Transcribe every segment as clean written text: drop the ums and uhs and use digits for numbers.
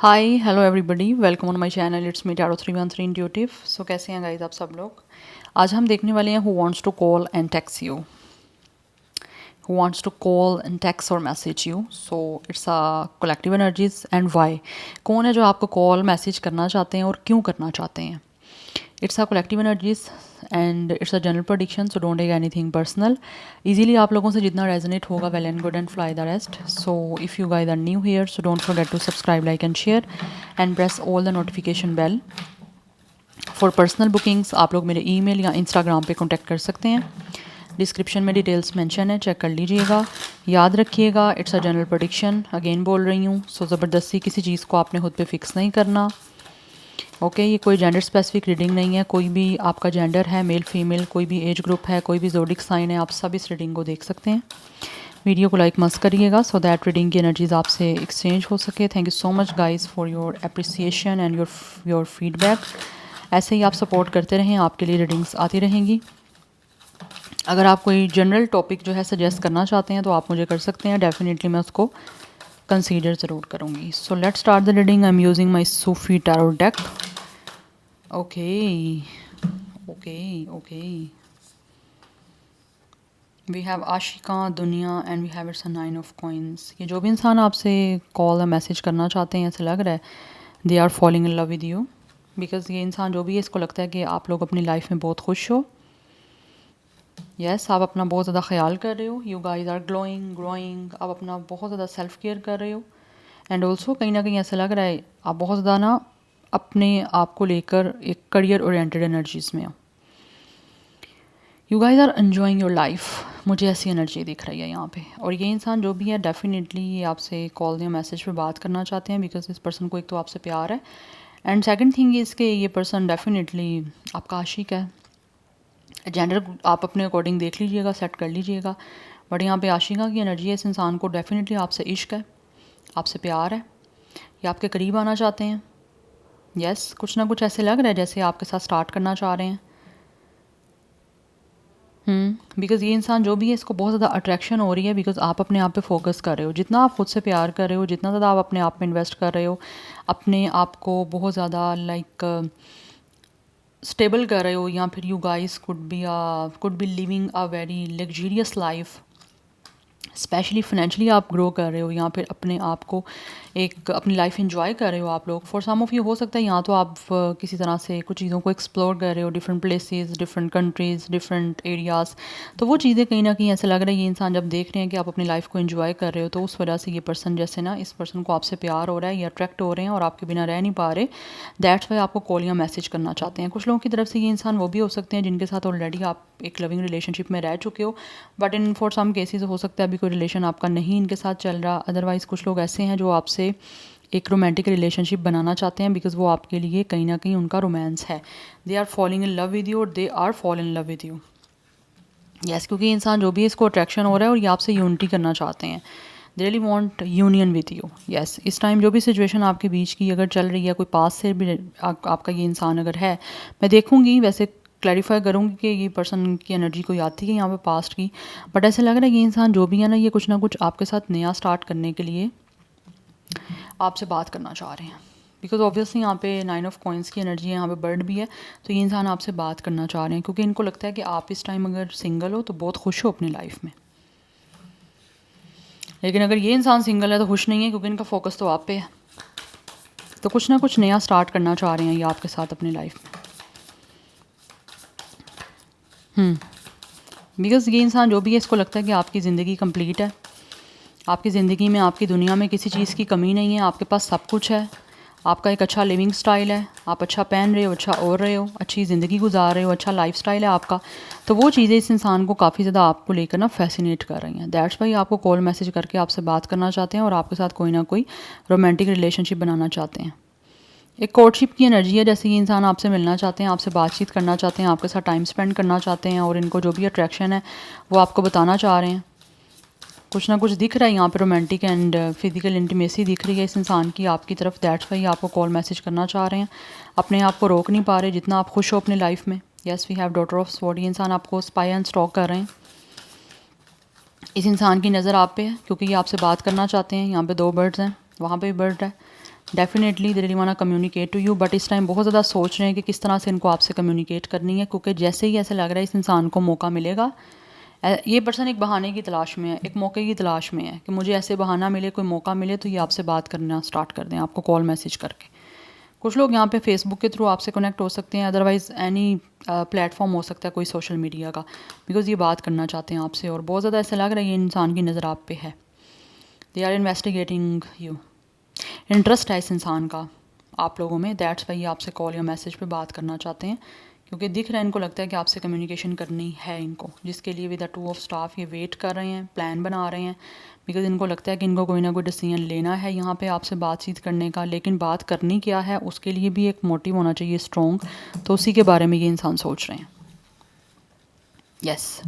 Hi hello everybody, welcome on my channel. It's me tarot 313 intuitive. So कैसे हैं guys आप सब लोग। आज हम देखने वाले हैं who wants to call and text you, who wants to call and text और message you. So it's a collective energies and why. कौन है जो आपको कॉल मैसेज करना चाहते हैं और क्यों करना चाहते हैं। It's a collective energies and it's a general prediction, so don't take anything personal. Easily आप लोगों से जितना रेजोनेट होगा well and good and fly the rest. So if you guys are new here, so don't forget to subscribe, like and share and press all the notification bell. For personal bookings आप लोग मेरे email या Instagram पे contact कर सकते हैं। Description में details mention है, चेक कर लीजिएगा। याद रखिएगा, it's a general prediction, again बोल रही हूँ। सो ज़बरदस्ती किसी चीज़ को आपने खुद पे फिक्स नहीं करना। ओके ये कोई जेंडर स्पेसिफिक रीडिंग नहीं है। कोई भी आपका जेंडर है, मेल फीमेल, कोई भी एज ग्रुप है, कोई भी ज़ोडिक साइन है, आप सब इस रीडिंग को देख सकते हैं। वीडियो को लाइक मस्त करिएगा सो दैट रीडिंग की एनर्जीज आपसे एक्सचेंज हो सके। Thank you so much guys for your appreciation and your feedback. ऐसे ही आप सपोर्ट करते रहें, आपके लिए रीडिंग्स आती रहेंगी। अगर आप कोई जनरल टॉपिक जो है सजेस्ट करना चाहते हैं तो आप मुझे कर सकते हैं, डेफिनेटली मैं उसको कंसीडर ज़रूर करूँगी। So let's start the reading. I am using my Sufi tarot deck. Okay okay okay, we have आशिका दुनिया and we have it's a 9 of coins. ये जो भी इंसान आपसे कॉल या मैसेज करना चाहते हैं, ऐसा लग रहा है they are falling in love with you. Because ये इंसान जो भी है, इसको लगता है कि आप लोग अपनी लाइफ में बहुत खुश हो। आप अपना बहुत ज़्यादा ख्याल कर रहे हो। You guys are glowing growing, आप अपना बहुत ज़्यादा सेल्फ केयर कर रहे हो। एंड ऑल्सो कहीं ना कहीं ऐसा लग रहा है आप बहुत ज़्यादा ना अपने आप को लेकर एक करियर ओरिएंटेड एनर्जीज में हो। You guys are enjoying your life, मुझे ऐसी एनर्जी दिख रही है यहाँ पे। और ये इंसान जो भी है, डेफिनेटली ये आपसे कॉल या मैसेज पे बात करना चाहते हैं। बिकॉज इस पर्सन को एक तो आपसे प्यार है, एंड सेकंड थिंग इज़ के ये पर्सन डेफिनेटली आपका आशिक है। जेंडर आप अपने अकॉर्डिंग देख लीजिएगा, सेट कर लीजिएगा। बट यहाँ पे आशिका की एनर्जी है। इस इंसान को डेफिनेटली आपसे इश्क है, आपसे प्यार है, ये आपके करीब आना चाहते हैं। कुछ ना कुछ ऐसे लग रहा है जैसे आपके साथ स्टार्ट करना चाह रहे हैं। बिकॉज़ ये इंसान जो भी है, इसको बहुत ज़्यादा अट्रैक्शन हो रही है। बिकॉज़ आप अपने आप पे फोकस कर रहे हो। जितना आप खुद से प्यार कर रहे हो, जितना ज़्यादा आप अपने आप में इन्वेस्ट कर रहे हो, अपने आप को बहुत ज़्यादा स्टेबल कर रहे हो, या फिर you guys could be living a very luxurious life. Specially financially आप ग्रो कर रहे हो, या फिर अपने आप को एक अपनी लाइफ एंजॉय कर रहे हो आप लोग। फॉर सम ऑफ यू हो सकता है यहाँ तो आप किसी तरह से कुछ चीज़ों को एक्सप्लोर कर रहे हो, different places, different countries, different areas. तो वो चीज़ें कहीं ना कहीं ऐसा लग रहा है ये इंसान जब देख रहे हैं कि आप अपनी लाइफ को एंजॉय कर रहे हो, तो उस वजह से ये पर्सन जैसे ना, इस पर्सन को आपसे प्यार हो रहा है, ये अट्रैक्ट हो रहे हैं और आपके बिना रह नहीं पा रहे। दैट्स वाई आपको कॉल या मैसेज करना चाहते हैं। कुछ लोगों की तरफ से ये इंसान वो भी हो सकते हैं जिनके साथ ऑलरेडी आप एक लविंग रिलेशनशिप में रह चुके हो, but in for some cases हो सकता है अभी कोई रिलेशन आपका नहीं इनके साथ चल रहा। अदरवाइज़ कुछ लोग ऐसे हैं जो आपसे एक रोमांटिक रिलेशनशिप बनाना चाहते हैं, बिकॉज वो आपके लिए कहीं ना कहीं उनका रोमांस है। They are falling in love with you और they are fall in love with you. क्योंकि इंसान जो भी है, इसको अट्रैक्शन हो रहा है और ये आपसे यूनिटी करना चाहते हैं। दे really want union with you. इस टाइम जो भी सिचुएशन आपके बीच की अगर चल रही है, कोई पास से भी आपका ये इंसान अगर है, मैं देखूंगी वैसे क्लैरिफाई करूँगी कि ये पर्सन की एनर्जी कोई आती है यहाँ पे पास्ट की। बट ऐसे लग रहा है ये इंसान जो भी है ना, ये कुछ ना कुछ आपके साथ नया स्टार्ट करने के लिए आपसे बात करना चाह रहे हैं। बिकॉज ऑब्वियसली यहाँ पे 9 ऑफ कॉइंस की एनर्जी है, यहाँ पे बर्ड भी है। तो ये इंसान आपसे बात करना चाह रहे हैं क्योंकि इनको लगता है कि आप इस टाइम अगर सिंगल हो तो बहुत खुश हो अपनी लाइफ में। लेकिन अगर ये इंसान सिंगल है तो खुश नहीं है, क्योंकि इनका फोकस तो आप पे है। तो कुछ ना कुछ नया स्टार्ट करना चाह रहे हैं ये आपके साथ अपनी लाइफ में। बिकॉज ये इंसान जो भी है, इसको लगता है कि आपकी ज़िंदगी कंप्लीट है। आपकी ज़िंदगी में, आपकी दुनिया में किसी चीज़ की कमी नहीं है। आपके पास सब कुछ है। आपका एक अच्छा लिविंग स्टाइल है, आप अच्छा पहन रहे हो, अच्छा ओढ़ रहे हो, अच्छी ज़िंदगी गुजार रहे हो, अच्छा लाइफ स्टाइल है आपका। तो वो चीज़ें इस इंसान को काफ़ी ज़्यादा आपको लेकर ना फैसिनेट कर रही हैं। दैट्स वाई आपको कॉल मैसेज करके आपसे बात करना चाहते हैं और आपके साथ कोई ना कोई रोमांटिक रिलेशनशिप बनाना चाहते हैं। एक कोर्टशिप की एनर्जी है, जैसे ये इंसान आपसे मिलना चाहते हैं, आपसे बातचीत करना चाहते हैं, आपके साथ टाइम स्पेंड करना चाहते हैं, और इनको जो भी अट्रैक्शन है वो आपको बताना चाह रहे हैं। कुछ ना कुछ दिख रहा है यहाँ पे, रोमांटिक एंड फिजिकल इंटीमेसी दिख रही है इस इंसान की आपकी तरफ। दैट्स वाई आपको कॉल मैसेज करना चाह रहे हैं। अपने आप को रोक नहीं पा रहे जितना आप खुश हो अपनी लाइफ में। We have daughter of sword. ये इंसान आपको स्पाई एंड स्टॉक कर रहे हैं। इस इंसान की नज़र आप पे है क्योंकि ये आपसे बात करना चाहते हैं। यहाँ पे 2 बर्ड्स हैं, वहाँ पे भी बर्ड है। Definitely they really want to communicate to you, but इस टाइम बहुत ज़्यादा सोच रहे हैं कि किस तरह से इनको आपसे कम्युनिकेट करनी है, क्योंकि जैसे ही ऐसा लग रहा है इस इंसान को मौका मिलेगा, ये पर्सन एक बहाने की तलाश में है, एक मौके की तलाश में है कि मुझे ऐसे बहाना मिले, कोई मौका मिले तो ये आपसे बात करना स्टार्ट कर दें, आपको कॉल मैसेज करके। कुछ लोग यहाँ पे फेसबुक के थ्रू आपसे कनेक्ट हो सकते हैं, अदरवाइज़ एनी प्लेटफॉर्म हो सकता है कोई सोशल मीडिया का, बिकॉज ये बात करना चाहते हैं आपसे और बहुत ज़्यादा ऐसा लग रहा है ये इंसान की नज़र आप पे है। They are investigating you, interest है इस इंसान का आप लोगों में, दैट्स वाई ये आपसे कॉल या मैसेज पे बात करना चाहते हैं, क्योंकि दिख रहा है इनको, लगता है कि आपसे कम्युनिकेशन करनी है इनको, जिसके लिए विद द 2 ऑफ स्टाफ ये वेट कर रहे हैं, प्लान बना रहे हैं, बिकॉज इनको लगता है कि इनको कोई ना कोई डिसीजन लेना है यहाँ पे आपसे बातचीत करने का, लेकिन बात करनी क्या है उसके लिए भी एक मोटिव होना चाहिए स्ट्रॉन्ग, तो उसी के बारे में ये इंसान सोच रहे हैं। यस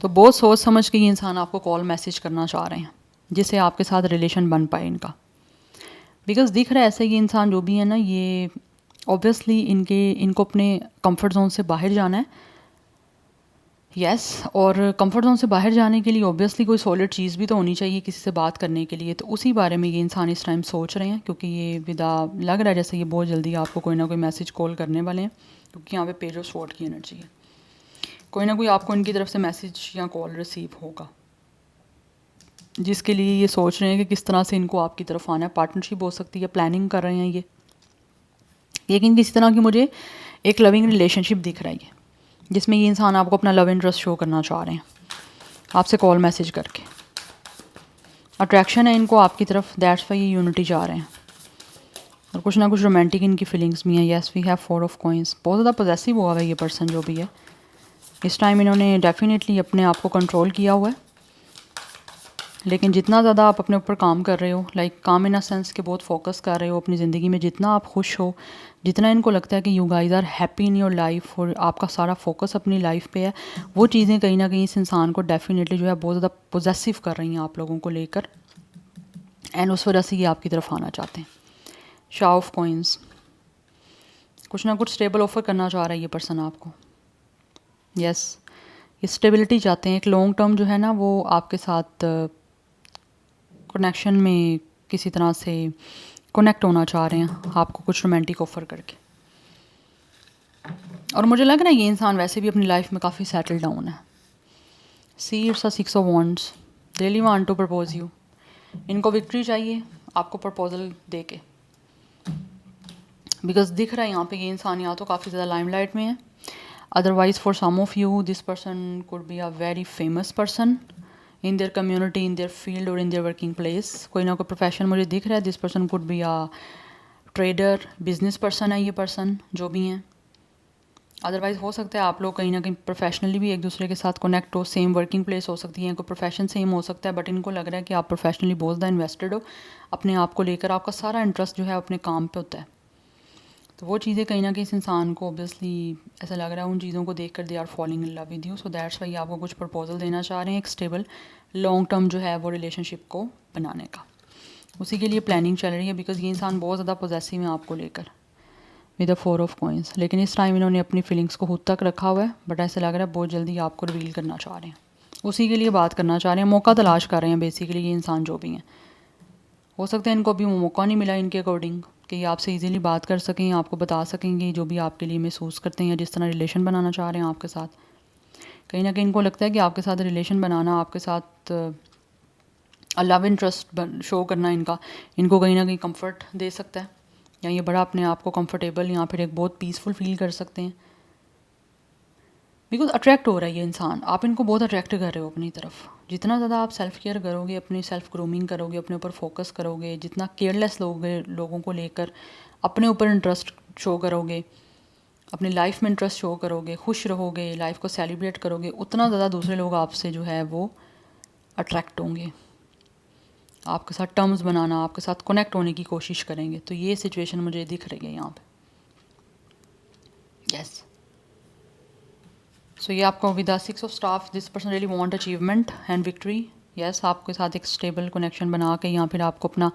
तो बहुत सोच समझ के ये इंसान आपको कॉल मैसेज करना चाह रहे हैं, जिससे आपके साथ रिलेशन बन पाए इनका, बिकॉज दिख रहा है ऐसे ये इंसान जो भी है ना, ये ऑब्वियसली इनको अपने कंफर्ट जोन से बाहर जाना है। यस और कंफर्ट जोन से बाहर जाने के लिए ऑब्वियसली कोई सॉलिड चीज़ भी तो होनी चाहिए किसी से बात करने के लिए, तो उसी बारे में ये इंसान इस टाइम सोच रहे हैं, क्योंकि ये विदा लग रहा है जैसे ये बहुत जल्दी आपको कोई ना कोई मैसेज कॉल करने वाले हैं, क्योंकि यहाँ पे पेज ऑफ स्वॉर्ड की एनर्जी है, कोई ना कोई आपको इनकी तरफ से मैसेज या कॉल रिसीव होगा, जिसके लिए ये सोच रहे हैं कि किस तरह से इनको आपकी तरफ आना है। पार्टनरशिप हो सकती है, प्लानिंग कर रहे हैं ये, लेकिन किसी तरह की मुझे एक लविंग रिलेशनशिप दिख रही है, जिसमें ये इंसान आपको अपना लव इंटरेस्ट शो करना चाह रहे हैं आपसे कॉल मैसेज करके। अट्रैक्शन है इनको आपकी तरफ, दैट्स वाई ये यूनिटी चाह रहे हैं, और कुछ ना कुछ रोमांटिक इनकी फीलिंग्स भी हैं। Yes we have 4 of coins, बहुत ज़्यादा पॉजेसिव हुआ है ये पर्सन जो भी है, इस टाइम इन्होंने डेफिनेटली अपने आप को कंट्रोल किया हुआ है, लेकिन जितना ज़्यादा आप अपने ऊपर काम कर रहे हो, लाइक काम इन अ सेंस के बहुत फोकस कर रहे हो अपनी ज़िंदगी में, जितना आप खुश हो, जितना इनको लगता है कि you guys are happy in your life और आपका सारा फोकस अपनी लाइफ पे है, वो चीज़ें कहीं ना कहीं इस इंसान को डेफिनेटली जो है बहुत ज़्यादा पोजेसिव कर रही हैं आप लोगों को लेकर, एंड उस वजह से ये आपकी तरफ आना चाहते हैं। शाह ऑफ कॉइंस, कुछ ना कुछ स्टेबल ऑफर करना चाह रहा है ये पर्सन आपको। यस ये स्टेबिलिटी चाहते हैं, एक लॉन्ग टर्म जो है ना वो आपके साथ कनेक्शन में किसी तरह से कनेक्ट होना चाह रहे हैं आपको कुछ रोमांटिक ऑफर करके, और मुझे लग रहा है ये इंसान वैसे भी अपनी लाइफ में काफ़ी सेटल डाउन है। See it's a 6 of wands, really want to propose you, इनको विक्ट्री चाहिए आपको प्रपोजल दे के, बिकॉज दिख रहा है यहाँ पे ये इंसान या तो काफ़ी ज़्यादा लाइमलाइट में है, otherwise for some of you this person could be a very famous person in their community, in their field और इन देयर वर्किंग प्लेस, कोई ना कोई प्रोफेशन मुझे दिख रहा है। This person could be a trader, business person है ये पर्सन जो भी हैं, अदरवाइज़ हो सकता है आप लोग कहीं ना कहीं प्रोफेशनली भी एक दूसरे के साथ कनेक्ट हो, सेम वर्किंग प्लेस हो सकती है, कोई प्रोफेशन सेम हो सकता है, बट इनको लग रहा है कि आप प्रोफेशनली बहुत ज़्यादा इन्वेस्टेड हो अपने आप को लेकर, आपका सारा इंटरेस्ट जो है अपने काम पे होता है, तो वो चीज़ें कहीं ना कहीं इस इंसान को ऑब्वियसली ऐसा लग रहा है उन चीज़ों को देख कर they are falling in love with you, so that's why आपको कुछ प्रपोजल देना चाह रहे हैं एक स्टेबल लॉन्ग टर्म जो है वो रिलेशनशिप को बनाने का, उसी के लिए प्लानिंग चल रही है, बिकॉज ये इंसान बहुत ज़्यादा पॉजेसिव है आपको लेकर विद द 4 ऑफ कॉइंस, लेकिन इस टाइम इन्होंने अपनी फीलिंग्स को खुद तक रखा हुआ है, बट ऐसा लग रहा है बहुत जल्दी आपको रिवील करना चाह रहे हैं, उसी के लिए बात करना चाह रहे हैं, मौका तलाश कर रहे हैं बेसिकली ये इंसान जो भी हैं। हो सकता है इनको अभी मौका नहीं मिला इनके अकॉर्डिंग कि ये आपसे इजीली बात कर सकें, आपको बता सकेंगे जो भी आपके लिए महसूस करते हैं या जिस तरह रिलेशन बनाना चाह रहे हैं आपके साथ, कहीं ना कहीं इनको लगता है कि आपके साथ रिलेशन बनाना, आपके साथ लव इंटरेस्ट शो करना इनको कहीं ना कहीं कंफर्ट दे सकता है, या ये बड़ा अपने आप को कंफर्टेबल या फिर एक बहुत पीसफुल फील कर सकते हैं, बिकॉज अट्रैक्ट हो रहा है ये इंसान, आप इनको बहुत अट्रैक्ट कर रहे हो अपनी तरफ, जितना ज़्यादा आप सेल्फ केयर करोगे, अपनी सेल्फ ग्रूमिंग करोगे, अपने ऊपर फोकस करोगे, जितना केयरलेस लोगों को लेकर अपने ऊपर इंटरेस्ट शो करोगे, अपनी लाइफ में इंटरेस्ट शो करोगे, खुश रहोगे, लाइफ को सेलिब्रेट करोगे, उतना ज़्यादा दूसरे लोग आपसे जो है वो अट्रैक्ट होंगे, आपके साथ टर्म्स बनाना, आपके साथ कनेक्ट होने की कोशिश करेंगे, तो ये सिचुएशन मुझे दिख रही है यहाँ पे। यस सो ये आपको with the 6 of staff this person really want achievement and victory. Yes आपके साथ एक स्टेबल कनेक्शन बना के या फिर आपको अपना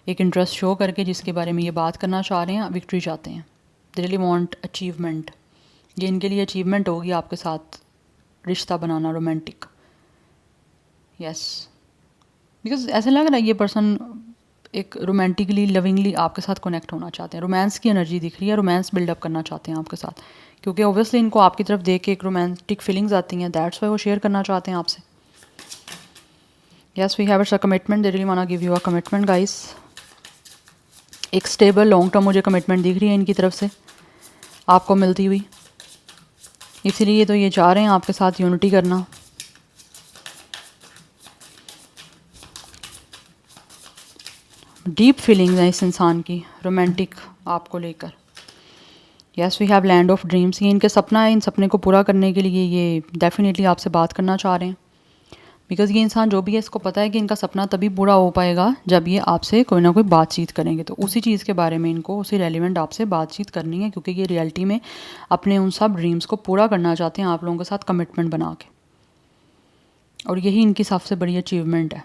एक इंटरेस्ट शो करके जिसके बारे में ये बात करना चाह रहे हैं, विक्ट्री चाहते हैं, दे रियली वांट अचीवमेंट, ये इनके लिए अचीवमेंट होगी आपके साथ रिश्ता बनाना रोमांटिक। यस बिकॉज ऐसा लग रहा है ये पर्सन एक रोमांटिकली लविंगली आपके साथ कनेक्ट होना चाहते हैं। रोमांस की एनर्जी दिख रही है, रोमांस बिल्डअप करना चाहते हैं आपके साथ, क्योंकि ऑब्वियसली इनको आपकी तरफ देख के एक रोमांटिक फीलिंग्स आती हैं, दैट्स वाई वो शेयर करना चाहते हैं आपसे। Yes we have a commitment, they really want to give you a commitment guys. एक स्टेबल लॉन्ग टर्म मुझे कमिटमेंट दिख रही है इनकी तरफ से आपको मिलती हुई, इसीलिए तो ये चाह रहे हैं आपके साथ यूनिटी करना। डीप फीलिंग्स हैं इस इंसान की रोमांटिक आपको लेकर। Yes we have land of dreams, ये इनके सपना है, इन सपने को पूरा करने के लिए ये डेफिनेटली आपसे बात करना चाह रहे हैं। बिकॉज ये इंसान जो भी है इसको पता है कि इनका सपना तभी पूरा हो पाएगा जब ये आपसे कोई ना कोई बातचीत करेंगे, तो उसी चीज़ के बारे में इनको उसी रेलिवेंट आपसे बातचीत करनी है, क्योंकि ये रियलिटी में अपने उन सब ड्रीम्स को पूरा करना चाहते हैं आप लोगों के साथ कमिटमेंट बना के, और यही इनकी सबसे बड़ी अचीवमेंट है।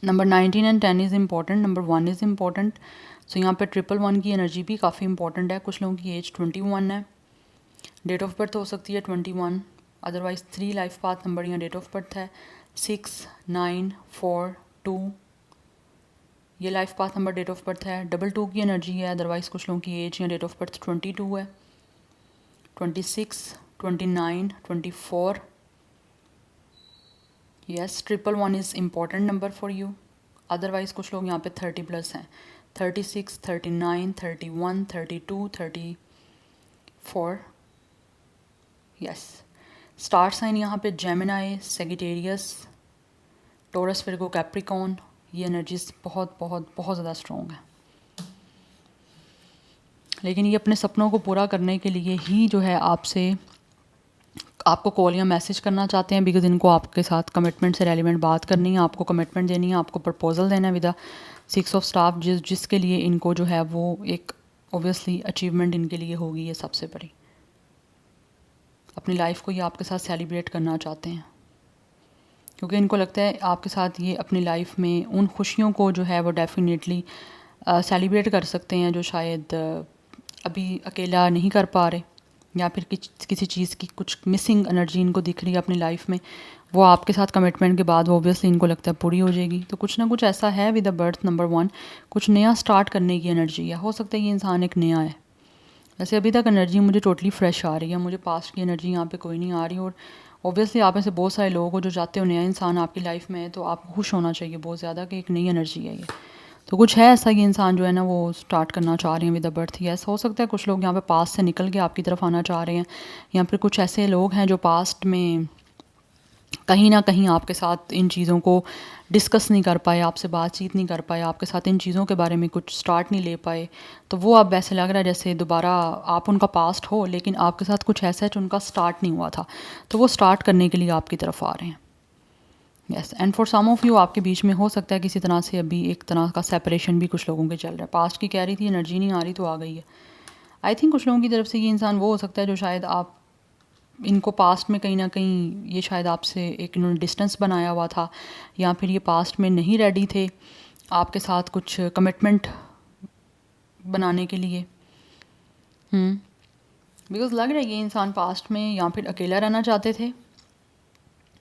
Number 19 and 10 is important, number 1 is important. So यहाँ पे 111 की एनर्जी भी काफ़ी इंपॉर्टेंट है। कुछ लोगों की एज 21 है, डेट ऑफ बर्थ हो सकती है 21, अदरवाइज 3 लाइफ पाथ नंबर यहाँ डेट ऑफ बर्थ है 6, 9, 4, 2, ये life path number date of birth है। 22 की एनर्जी है, अदरवाइज कुछ लोगों की एज या डेट ऑफ बर्थ 22 है, 26, 29, 24। Yes 111 is important number for you, otherwise कुछ लोग यहाँ पे 30+ हैं, 36, 39, 31, 32, 34। यस स्टार साइन यहाँ पे Gemini, Sagittarius, Taurus, Virgo, Capricorn, ये एनर्जीज बहुत बहुत बहुत ज़्यादा स्ट्रॉन्ग है। लेकिन ये अपने सपनों को पूरा करने के लिए ही जो है आपसे आपको कॉल या मैसेज करना चाहते हैं, बिकॉज इनको आपके साथ कमिटमेंट से रेलिवेंट बात करनी है, आपको कमिटमेंट देनी है, आपको प्रपोजल देना है विद द 6 ऑफ स्टाफ, जिसके लिए इनको जो है वो एक ऑब्वियसली अचीवमेंट इनके लिए होगी ये सबसे बड़ी। अपनी लाइफ को ये आपके साथ सेलिब्रेट करना चाहते हैं, क्योंकि इनको लगता है आपके साथ ये अपनी लाइफ में उन खुशियों को जो है वो डेफिनेटली सेलिब्रेट कर सकते हैं जो शायद अभी अकेला नहीं कर पा रहे, या फिर किसी चीज़ की कुछ मिसिंग एनर्जी इनको दिख रही है अपनी लाइफ में, वो आपके साथ कमिटमेंट के बाद वो ऑब्वियसली इनको लगता है पूरी हो जाएगी। तो कुछ ना कुछ ऐसा है विद द बर्थ नंबर 1, कुछ नया स्टार्ट करने की एनर्जी है। हो सकता है ये इंसान एक नया है, वैसे अभी तक एनर्जी मुझे टोटली फ्रेश आ रही है, मुझे पास्ट की एनर्जी यहाँ पे कोई नहीं आ रही। और ऑब्वियसली आप में से बहुत सारे लोग हो जो चाहते हो नया इंसान आपकी लाइफ में है, तो आपको खुश होना चाहिए बहुत ज़्यादा कि एक नई एनर्जी है ये। तो कुछ है ऐसा ये इंसान जो है ना वो स्टार्ट करना चाह रहे हैं विद द बर्थ। यस हो सकता है कुछ लोग यहाँ पे पास्ट से निकल के आपकी तरफ आना चाह रहे हैं, या फिर कुछ ऐसे लोग हैं जो पास्ट में कहीं ना कहीं आपके साथ इन चीज़ों को डिस्कस नहीं कर पाए, आपसे बातचीत नहीं कर पाए, आपके साथ इन चीज़ों के बारे में कुछ स्टार्ट नहीं ले पाए, तो वो अब ऐसे लग रहा है जैसे दोबारा आप उनका पास्ट हो, लेकिन आपके साथ कुछ ऐसा है जो उनका स्टार्ट नहीं हुआ था, तो वो स्टार्ट करने के लिए आपकी तरफ आ रहे हैं। Yes and for some of you आपके बीच में हो सकता है किसी तरह से अभी एक तरह का सेपरेशन भी कुछ लोगों के चल रहा है। पास्ट की कह रही थी एनर्जी नहीं आ रही तो आ गई है। आई थिंक कुछ लोगों की तरफ से ये इंसान वो हो सकता है जो शायद आप इनको पास्ट में कहीं ना कहीं ये शायद आपसे एक इन्होंने डिस्टेंस बनाया हुआ था, या फिर ये पास्ट में नहीं रेडी थे आपके साथ कुछ कमिटमेंट बनाने के लिए। बिकॉज लग रहा है ये इंसान पास्ट में या फिर अकेला रहना चाहते थे।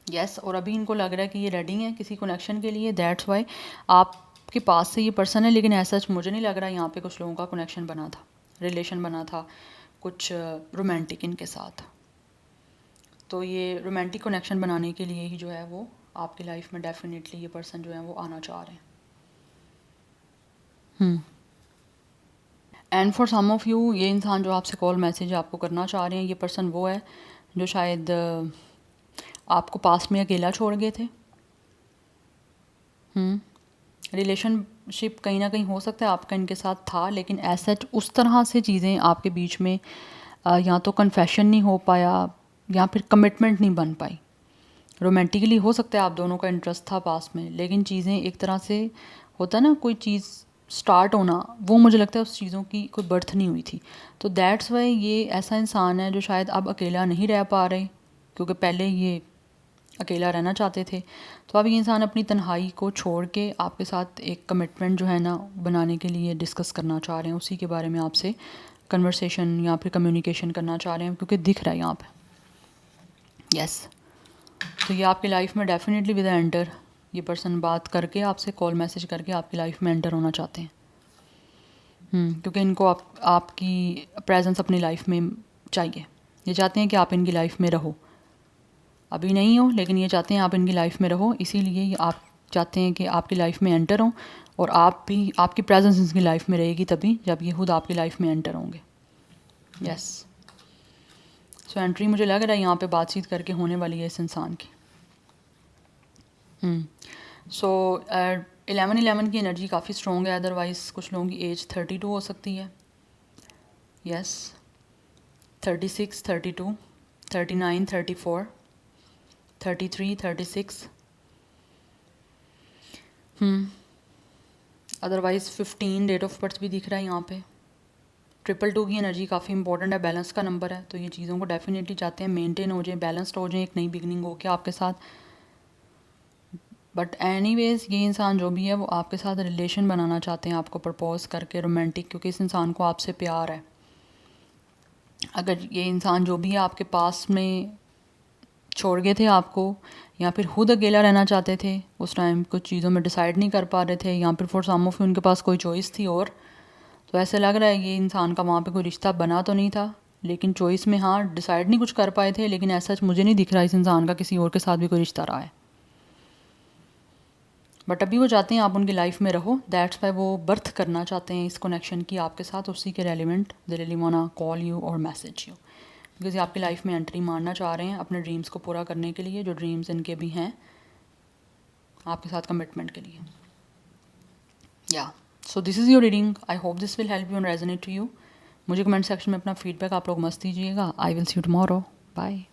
यस और अभी इनको लग रहा है कि ये रेडी हैं किसी कनेक्शन के लिए, दैट्स वाई आपके पास से ये पर्सन है। लेकिन ऐसा मुझे नहीं लग रहा यहाँ पे कुछ लोगों का कनेक्शन बना था, रिलेशन बना था कुछ रोमांटिक इनके साथ। तो ये रोमांटिक कनेक्शन बनाने के लिए ही जो है वो आपकी लाइफ में डेफिनेटली ये पर्सन जो है वो आना चाह रहे हैं। And for some of you ये इंसान जो आपसे कॉल मैसेज आपको करना चाह रहे हैं, ये पर्सन वो है जो शायद आपको पास्ट में अकेला छोड़ गए थे। रिलेशनशिप कहीं ना कहीं हो सकता है आपका इनके साथ था, लेकिन ऐसा उस तरह से चीज़ें आपके बीच में या तो कन्फेशन नहीं हो पाया या फिर कमिटमेंट नहीं बन पाई। रोमांटिकली हो सकता है आप दोनों का इंटरेस्ट था पास में, लेकिन चीज़ें एक तरह से होता है ना, कोई चीज़ स्टार्ट होना, वो मुझे लगता है उस चीज़ों की कोई बर्थ नहीं हुई थी। तो दैट्स वाई ये ऐसा इंसान है जो शायद अब अकेला नहीं रह पा रहे, क्योंकि पहले ये अकेला रहना चाहते थे। तो अब ये इंसान अपनी तन्हाई को छोड़ के आपके साथ एक कमिटमेंट जो है ना बनाने के लिए डिस्कस करना चाह रहे हैं, उसी के बारे में आपसे कन्वर्सेशन या फिर कम्युनिकेशन करना चाह रहे हैं, क्योंकि दिख रहा है यहाँ पे। यस तो ये आपकी लाइफ में डेफिनेटली विद एंटर ये पर्सन बात करके आपसे कॉल मैसेज करके आपकी लाइफ में एंटर होना चाहते हैं। क्योंकि इनको आपकी प्रेजेंस अपनी लाइफ में चाहिए। ये चाहते हैं कि आप इनकी लाइफ में रहो, अभी नहीं हो लेकिन ये चाहते हैं आप इनकी लाइफ में रहो, इसीलिए ये आप चाहते हैं कि आपकी लाइफ में एंटर हों और आप भी, आपकी प्रेजेंस इनकी लाइफ में रहेगी तभी जब ये खुद आपकी लाइफ में एंटर होंगे। यस, सो एंट्री मुझे लग रहा है यहाँ पे बातचीत करके होने वाली है इस इंसान की। सो 11 की एनर्जी काफ़ी स्ट्रॉन्ग है, अदरवाइज़ कुछ लोगों की एज 32 हो सकती है। Yes, 36, 32, 39, 34, 33, 36, otherwise 15 date of birth भी दिख रहा है यहाँ पे। 222 की एनर्जी काफ़ी इंपॉर्टेंट है, बैलेंस का नंबर है, तो ये चीज़ों को डेफिनेटली चाहते हैं मेंटेन हो जाए, बैलेंस्ड हो जाए, एक नई बिगनिंग हो क्या आपके साथ। बट एनीवेज ये इंसान जो भी है वो आपके साथ रिलेशन बनाना चाहते हैं, आपको प्रपोज करके रोमांटिक, क्योंकि इस इंसान को आपसे प्यार है। अगर ये इंसान जो भी है आपके पास में छोड़ गए थे आपको, या फिर खुद अकेला रहना चाहते थे, उस टाइम कुछ चीज़ों में डिसाइड नहीं कर पा रहे थे, या फिर फॉर सम ऑफ यू उनके पास कोई चॉइस थी, और तो ऐसे लग रहा है ये इंसान का वहाँ पे कोई रिश्ता बना तो नहीं था, लेकिन चॉइस में हाँ डिसाइड नहीं कुछ कर पाए थे, लेकिन ऐसा मुझे नहीं दिख रहा इस इंसान का किसी और के साथ भी कोई रिश्ता रहा है। बट अभी वो चाहते हैं आप उनकी लाइफ में रहो, दैट्स वाई वो बर्थ करना चाहते हैं इस कनेक्शन की आपके साथ, उसी के relevant they really वांना call you और मैसेज यू, बिकॉज ये आपकी लाइफ में एंट्री मारना चाह रहे हैं अपने ड्रीम्स को पूरा करने के लिए, जो ड्रीम्स इनके भी हैं आपके साथ कमिटमेंट के लिए। या so this is your reading, I hope this will help you and resonate to you. मुझे कमेंट सेक्शन में अपना फीडबैक आप लोग मस्त दीजिएगा। I will see you tomorrow, bye.